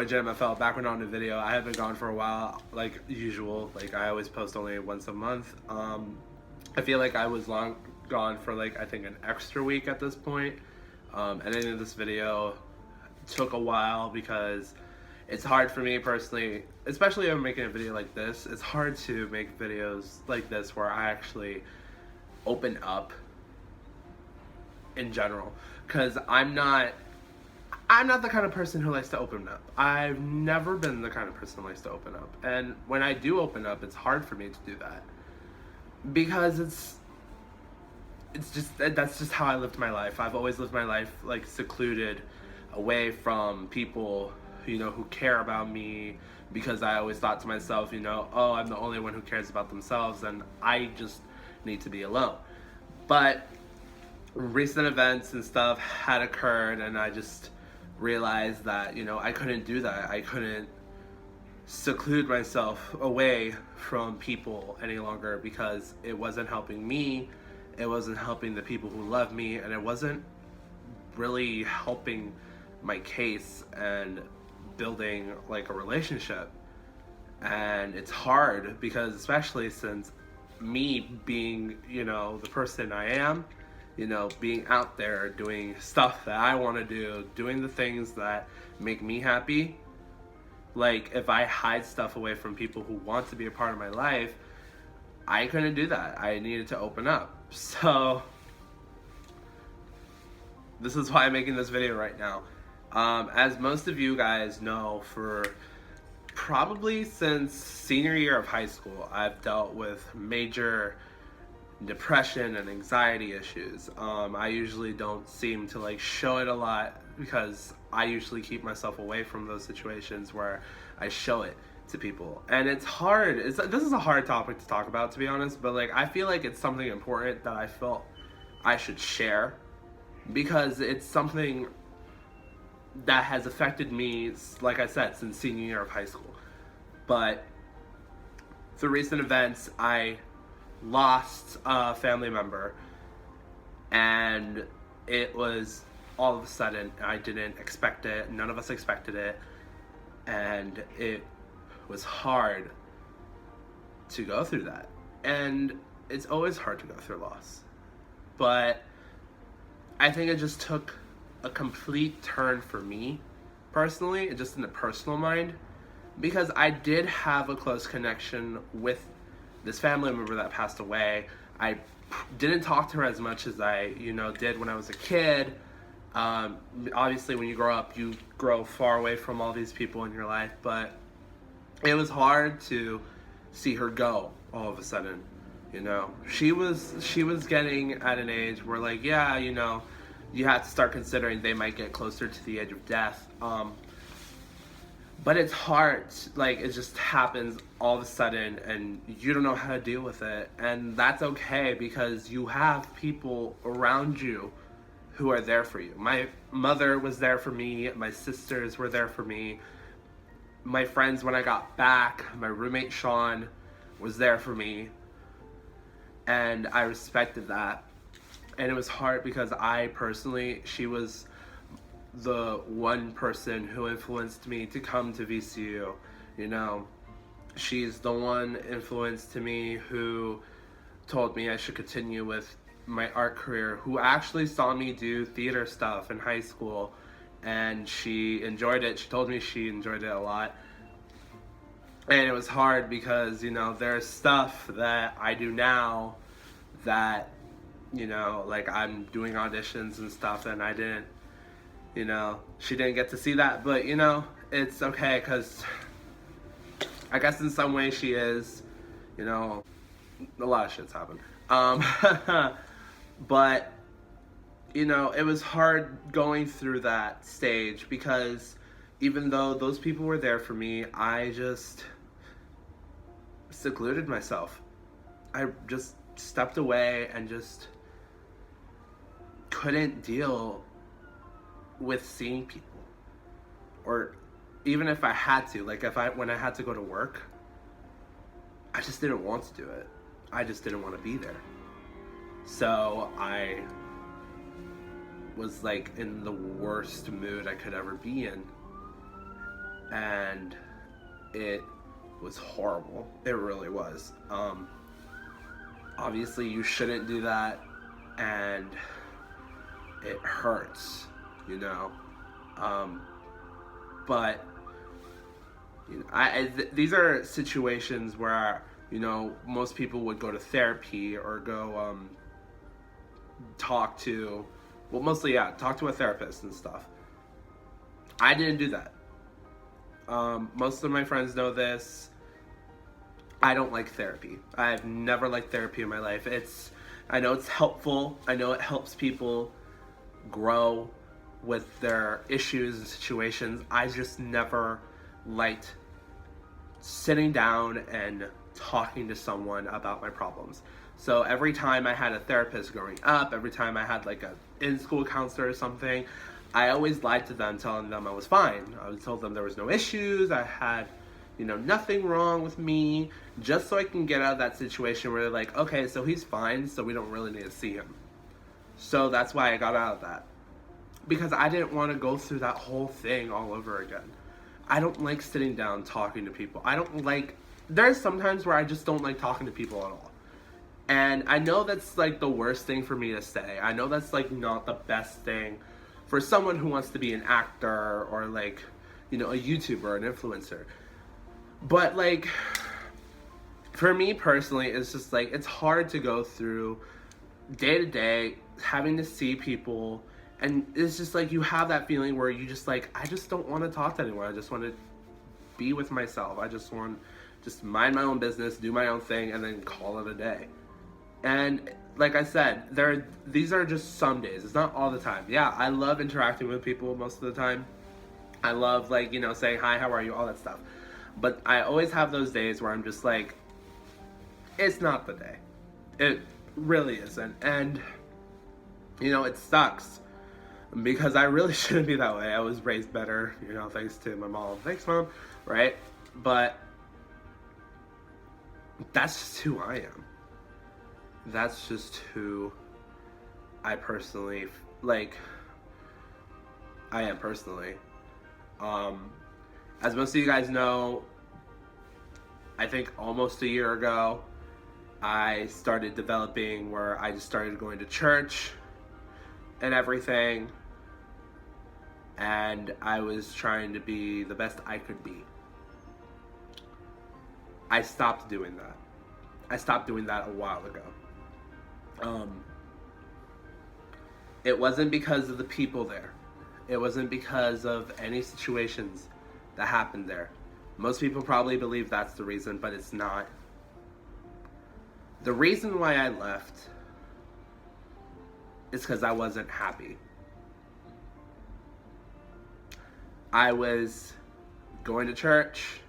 boy JMFL, back on the video. I have been gone for a while, like usual. Like I always post only once a month. I feel like I was gone for like I think an extra week at this point. Editing this video took a while because it's hard for me personally, especially if I'm making a video like this. It's hard to make videos like this where I actually open up in general, because I'm not the kind of person who likes to open up. I've never been the kind of person who likes to open up. And when I do open up, it's hard for me to do that. Because that's just how I lived my life. I've always lived my life like secluded, away from people, who care about me, because I always thought to myself, oh, I'm the only one who cares about themselves and I just need to be alone. But recent events and stuff had occurred and I just realized that I couldn't do that. I couldn't seclude myself away from people any longer, because it wasn't helping me, it wasn't helping the people who love me, and it wasn't really helping my case and building like a relationship. And it's hard because, especially since me being the person I am, being out there doing stuff that I want to do, doing the things that make me happy. Like, if I hide stuff away from people who want to be a part of my life, I couldn't do that. I needed to open up. So, this is why I'm making this video right now. As most of you guys know, for probably since senior year of high school, I've dealt with major depression and anxiety issues. I usually don't seem to like show it a lot because I usually keep myself away from those situations where I show it to people. And it's hard. This is a hard topic to talk about, to be honest, but like I feel like it's something important that I felt I should share, because it's something that has affected me, like I said, since senior year of high school. But through recent events, I lost a family member, and it was all of a sudden. I didn't expect it. None of us expected it, and it was hard to go through that. And it's always hard to go through loss, but I think it just took a complete turn for me personally, just in the personal mind, because I did have a close connection with this family member that passed away. I didn't talk to her as much as I, did when I was a kid. Obviously, when you grow up, you grow far away from all these people in your life, but it was hard to see her go all of a sudden. She was getting at an age where, like, yeah, you have to start considering they might get closer to the edge of death. But it's hard, like, it just happens all of a sudden and you don't know how to deal with it. And that's okay, because you have people around you who are there for you. My mother was there for me, my sisters were there for me, my friends when I got back, my roommate Sean was there for me, and I respected that. And it was hard because she was the one person who influenced me to come to VCU. She's the one influence to me who told me I should continue with my art career, who actually saw me do theater stuff in high school, and she enjoyed it. She told me she enjoyed it a lot. And it was hard because, there's stuff that I do now that, like I'm doing auditions and stuff, and I didn't, she didn't get to see that, but, it's okay, because I guess in some way she is, a lot of shit's happened. But, it was hard going through that stage, because even though those people were there for me, I just secluded myself. I just stepped away and just couldn't deal with seeing people. Or even if I had to, like when I had to go to work, I just didn't want to do it. I just didn't want to be there. So I was like in the worst mood I could ever be in. and it was horrible. It really was. Obviously, you shouldn't do that, and it hurts, you know. But you know, these are situations where, you know, most people would go to therapy or go talk to, well, mostly, yeah, talk to a therapist and stuff. I didn't do that. Most of my friends know this. I don't like therapy. I've never liked therapy in my life. I know it's helpful. I know it helps people grow with their issues and situations. I just never liked sitting down and talking to someone about my problems. So every time I had a therapist growing up, every time I had like a in-school counselor or something, I always lied to them, telling them I was fine. I told them there was no issues. I had, you know, nothing wrong with me, just so I can get out of that situation where they're like, okay, so he's fine, so we don't really need to see him. So that's why I got out of that. Because I didn't want to go through that whole thing all over again. I don't like sitting down talking to people. There's sometimes where I just don't like talking to people at all. And I know that's like the worst thing for me to say. I know that's like not the best thing for someone who wants to be an actor or like, you know, a YouTuber, an influencer. But like, for me personally, it's just like, it's hard to go through day to day, having to see people, and it's just like, you have that feeling where you just like, I just don't want to talk to anyone. I just want to be with myself. I just want just mind my own business, do my own thing, and then call it a day. And like I said, these are just some days. It's not all the time. Yeah, I love interacting with people most of the time. I love, like, you know, saying hi, how are you, all that stuff. But I always have those days where I'm just like, it's not the day. It really isn't. And, you know, it sucks. Because I really shouldn't be that way. I was raised better, you know, thanks to my mom. Thanks, Mom. Right? But that's just who I am. That's just who I personally, like, I am personally. As most of you guys know, I think almost a year ago, I started developing where I just started going to church and everything. And I was trying to be the best I could be. I stopped doing that. I stopped doing that a while ago. It wasn't because of the people there. It wasn't because of any situations that happened there. Most people probably believe that's the reason, but it's not. The reason why I left is because I wasn't happy. I was going to church.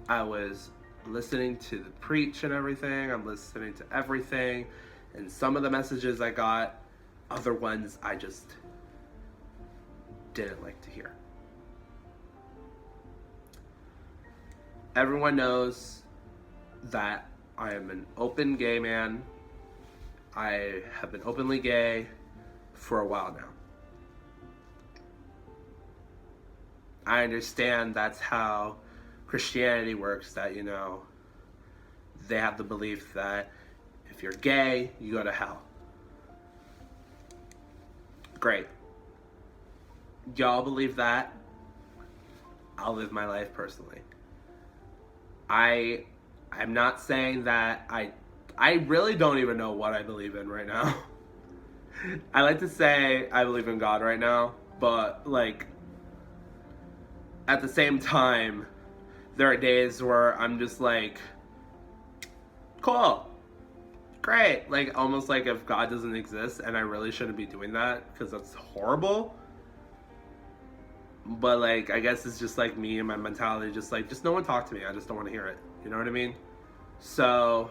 I was listening to the preach and everything. I'm listening to everything. And some of the messages I got, other ones I just didn't like to hear. Everyone knows that I am an open gay man. I have been openly gay for a while now. I understand that's how Christianity works, that, you know, they have the belief that if you're gay, you go to hell. Great. Y'all believe that. I'll live my life personally. I'm not saying that I really don't even know what I believe in right now. I like to say I believe in God right now, but like at the same time, there are days where I'm just like, cool, great, like almost like if God doesn't exist, and I really shouldn't be doing that because that's horrible. But like, I guess it's just like me and my mentality, just like, just no one talk to me. I just don't want to hear it. You know what I mean? So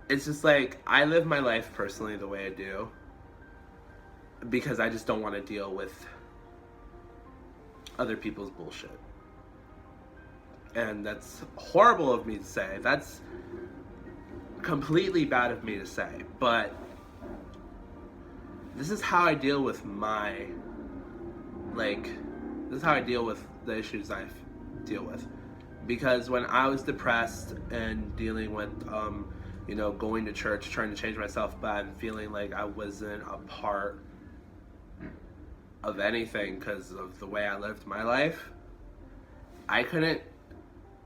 it's just like, I live my life personally the way I do because I just don't want to deal with other people's bullshit. And that's horrible of me to say. That's completely bad of me to say. But this is how I deal with my, like, This is how I deal with the issues I deal with. Because when I was depressed and dealing with, going to church, trying to change myself, but I'm feeling like I wasn't a part of anything because of the way I lived my life, I couldn't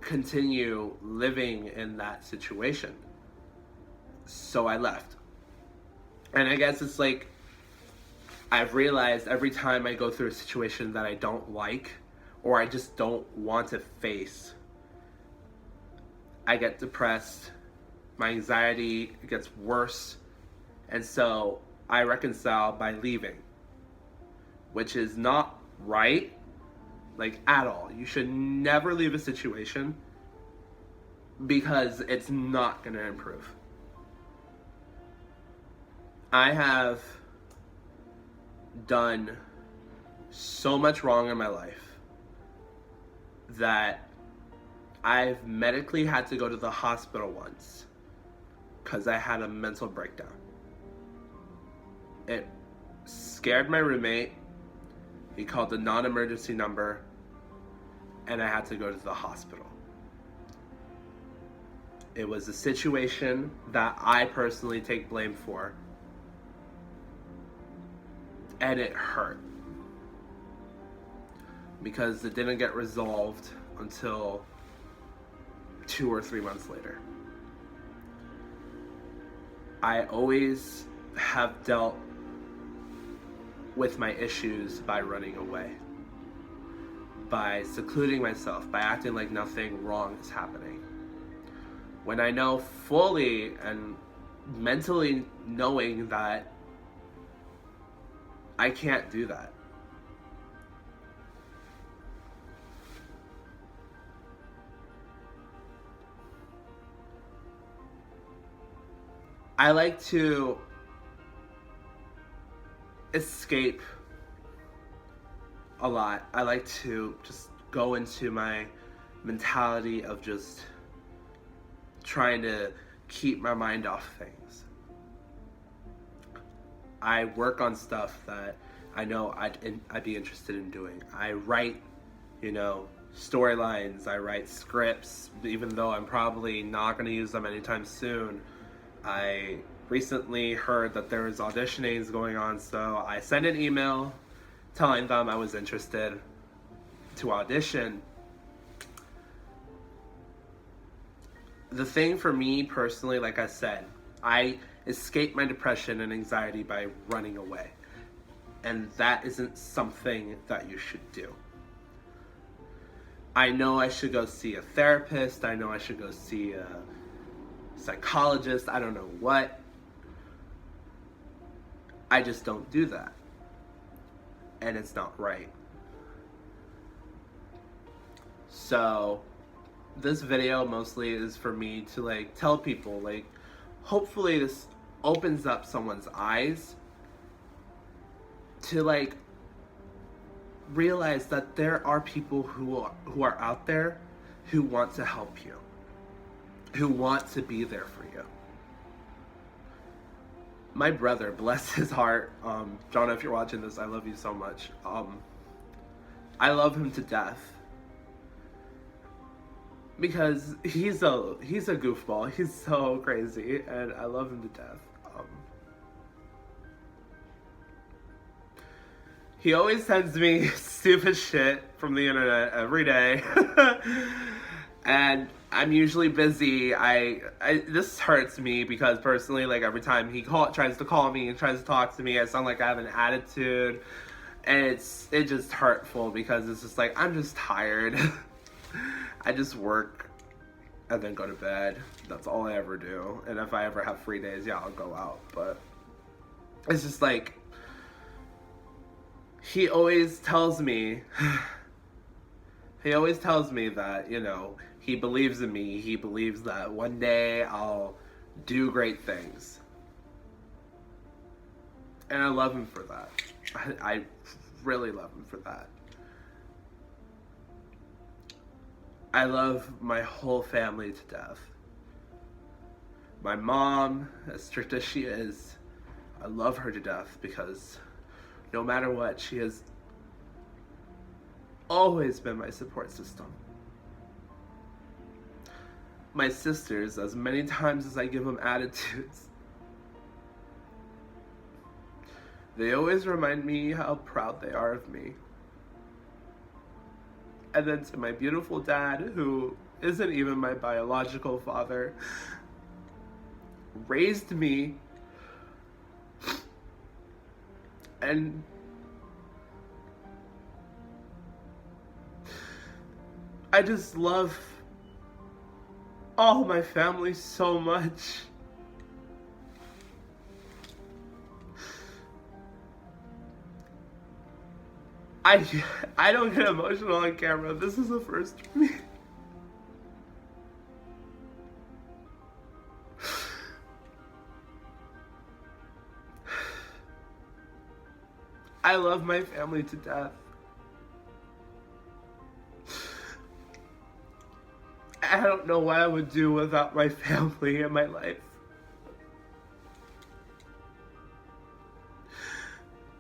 continue living in that situation. So I left. And I guess it's like, I've realized every time I go through a situation that I don't like, or I just don't want to face, I get depressed, my anxiety gets worse, and so I reconcile by leaving, which is not right, like at all. You should never leave a situation because it's not going to improve. I have done so much wrong in my life that I've medically had to go to the hospital once because I had a mental breakdown. It scared my roommate. He called the non-emergency number, and I had to go to the hospital. It was a situation that I personally take blame for, and it hurt because it didn't get resolved until 2 or 3 months later. I always have dealt with my issues by running away, by secluding myself, by acting like nothing wrong is happening. When I know fully and mentally knowing that I can't do that. I like to escape a lot. I like to just go into my mentality of just trying to keep my mind off things. I work on stuff that I know I'd be interested in doing. I write, storylines. I write scripts, even though I'm probably not going to use them anytime soon. I recently heard that there was auditionings going on, so I sent an email telling them I was interested to audition. The thing for me personally, like I said, I escape my depression and anxiety by running away. And that isn't something that you should do. I know I should go see a therapist. I know I should go see a psychologist. I don't know what. I just don't do that. And it's not right. So this video mostly is for me to tell people, hopefully this opens up someone's eyes to realize that there are people who are out there who want to help you, who want to be there for you. My brother, bless his heart, John, if you're watching this, I love you so much. I love him to death because he's a goofball. He's so crazy, and I love him to death. He always sends me stupid shit from the internet every day. And I'm usually busy. This hurts me because personally, every time he tries to call me and tries to talk to me, I sound like I have an attitude. And it's just hurtful because it's just I'm just tired. I just work and then go to bed. That's all I ever do. And if I ever have free days, yeah, I'll go out. But it's just he always tells me that, he believes in me. He believes that one day I'll do great things. And I love him for that. I really love him for that. I love my whole family to death. My mom, as strict as she is, I love her to death because no matter what, she has always been my support system. My sisters, as many times as I give them attitudes, they always remind me how proud they are of me. And then to my beautiful dad, who isn't even my biological father, raised me, and I just love all my family so much. I don't get emotional on camera. This is the first for me. I love my family to death. I don't know what I would do without my family in my life.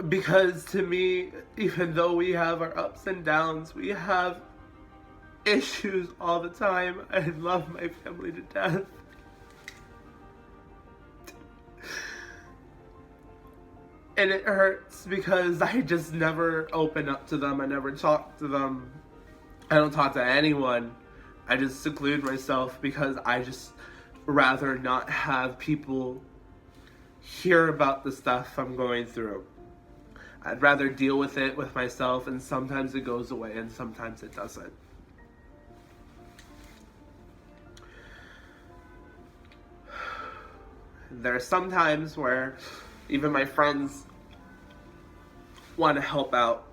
Because to me, even though we have our ups and downs, we have issues all the time, I love my family to death. And it hurts because I just never open up to them. I never talk to them. I don't talk to anyone. I just seclude myself because I just rather not have people hear about the stuff I'm going through. I'd rather deal with it with myself, and sometimes it goes away and sometimes it doesn't. There are some times where even my friends want to help out.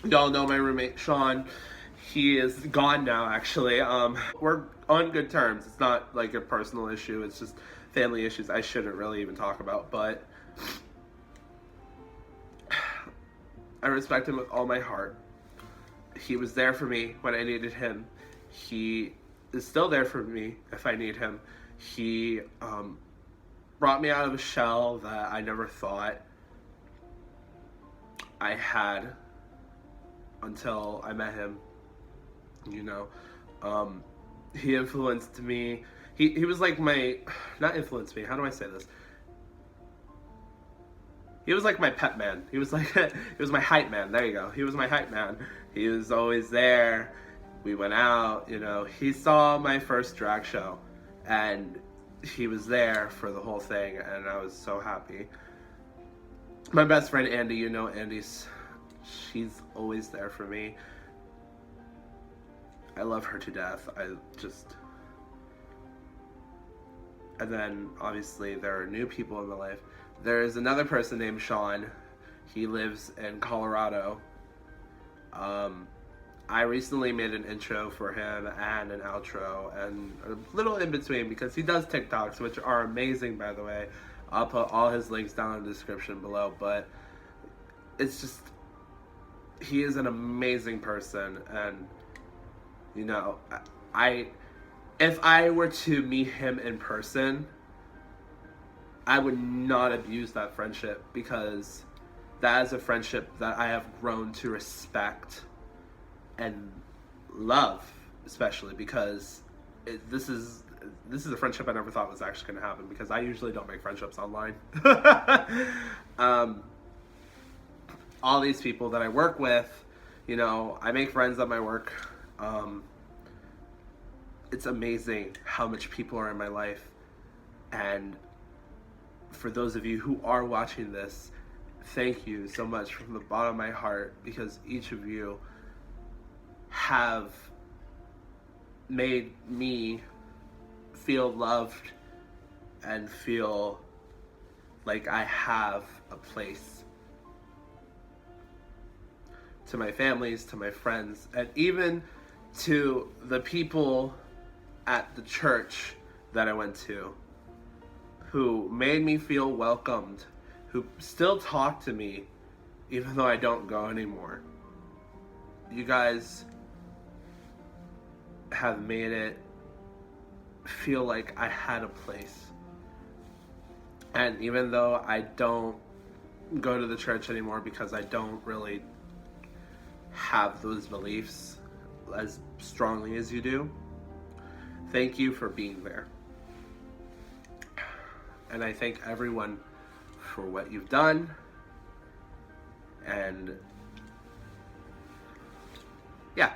Y'all know my roommate Sean. He is gone now, actually. We're on good terms. It's not like a personal issue. It's just family issues I shouldn't really even talk about. But I respect him with all my heart. He was there for me when I needed him. He is still there for me if I need him. He brought me out of a shell that I never thought I had until I met him. You know, he influenced me. He was like my, not influenced me, how do I say this? He was like my pep man. He was like, he was my hype man. There you go. He was my hype man. He was always there. We went out, you know. He saw my first drag show, and he was there for the whole thing, and I was so happy. My best friend Andy, you know she's always there for me. I love her to death. And then obviously there are new people in my life. There is another person named Sean. He lives in Colorado. I recently made an intro for him and an outro and a little in between because he does TikToks, which are amazing, by the way. I'll put all his links down in the description below, but it's just, he is an amazing person, and you know, if I were to meet him in person, I would not abuse that friendship, because that is a friendship that I have grown to respect and love, especially because this is a friendship I never thought was actually going to happen, because I usually don't make friendships online. All these people that I work with, you know, I make friends at my work. It's amazing how much people are in my life, and for those of you who are watching this, thank you so much from the bottom of my heart, because each of you have made me feel loved and feel like I have a place. To my families, to my friends, and even to the people at the church that I went to, who made me feel welcomed, who still talk to me even though I don't go anymore. You guys have made it feel like I had a place. And even though I don't go to the church anymore because I don't really have those beliefs as strongly as you do. Thank you for being there. And I thank everyone for what you've done. And yeah.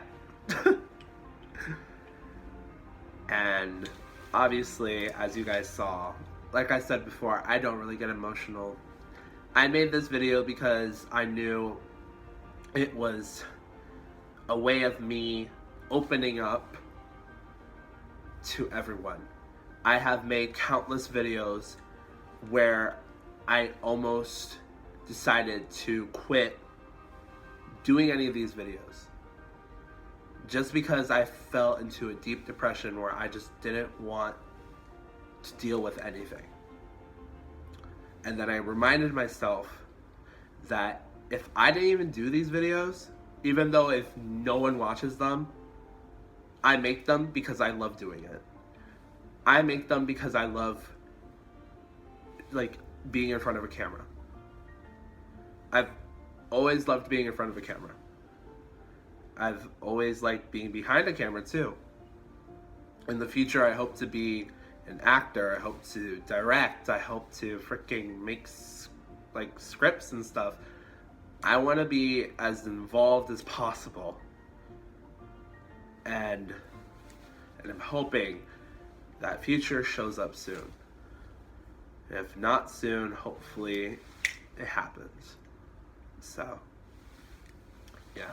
And obviously, as you guys saw, like I said before, I don't really get emotional. I made this video because I knew it was a way of me opening up to everyone. I have made countless videos where I almost decided to quit doing any of these videos just because I fell into a deep depression where I just didn't want to deal with anything. And then I reminded myself that if I didn't even do these videos, even though if no one watches them, I make them because I love doing it. I make them because I love, like, being in front of a camera. I've always loved being in front of a camera. I've always liked being behind a camera too. In the future, I hope to be an actor. I hope to direct. I hope to freaking make like scripts and stuff. I want to be as involved as possible. And I'm hoping that future shows up soon. If not soon, hopefully it happens. So, yeah.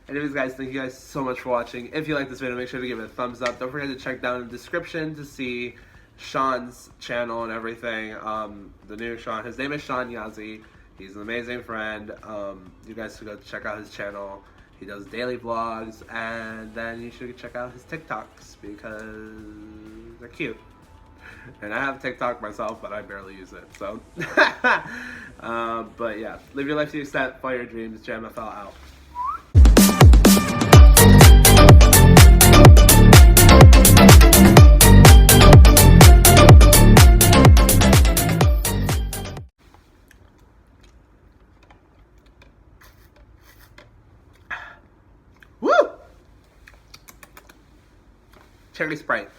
Anyways, guys, thank you guys so much for watching. If you like this video, make sure to give it a thumbs up. Don't forget to check down in the description to see Sean's channel and everything. The new Sean. His name is Sean Yazzie. He's an amazing friend. You guys should go check out his channel. He does daily vlogs, and then you should check out his TikToks because they're cute. And I have TikTok myself, but I barely use it. So, but yeah, live your life to the extent, follow your dreams. JMFL out. Woo! Cherry Sprite.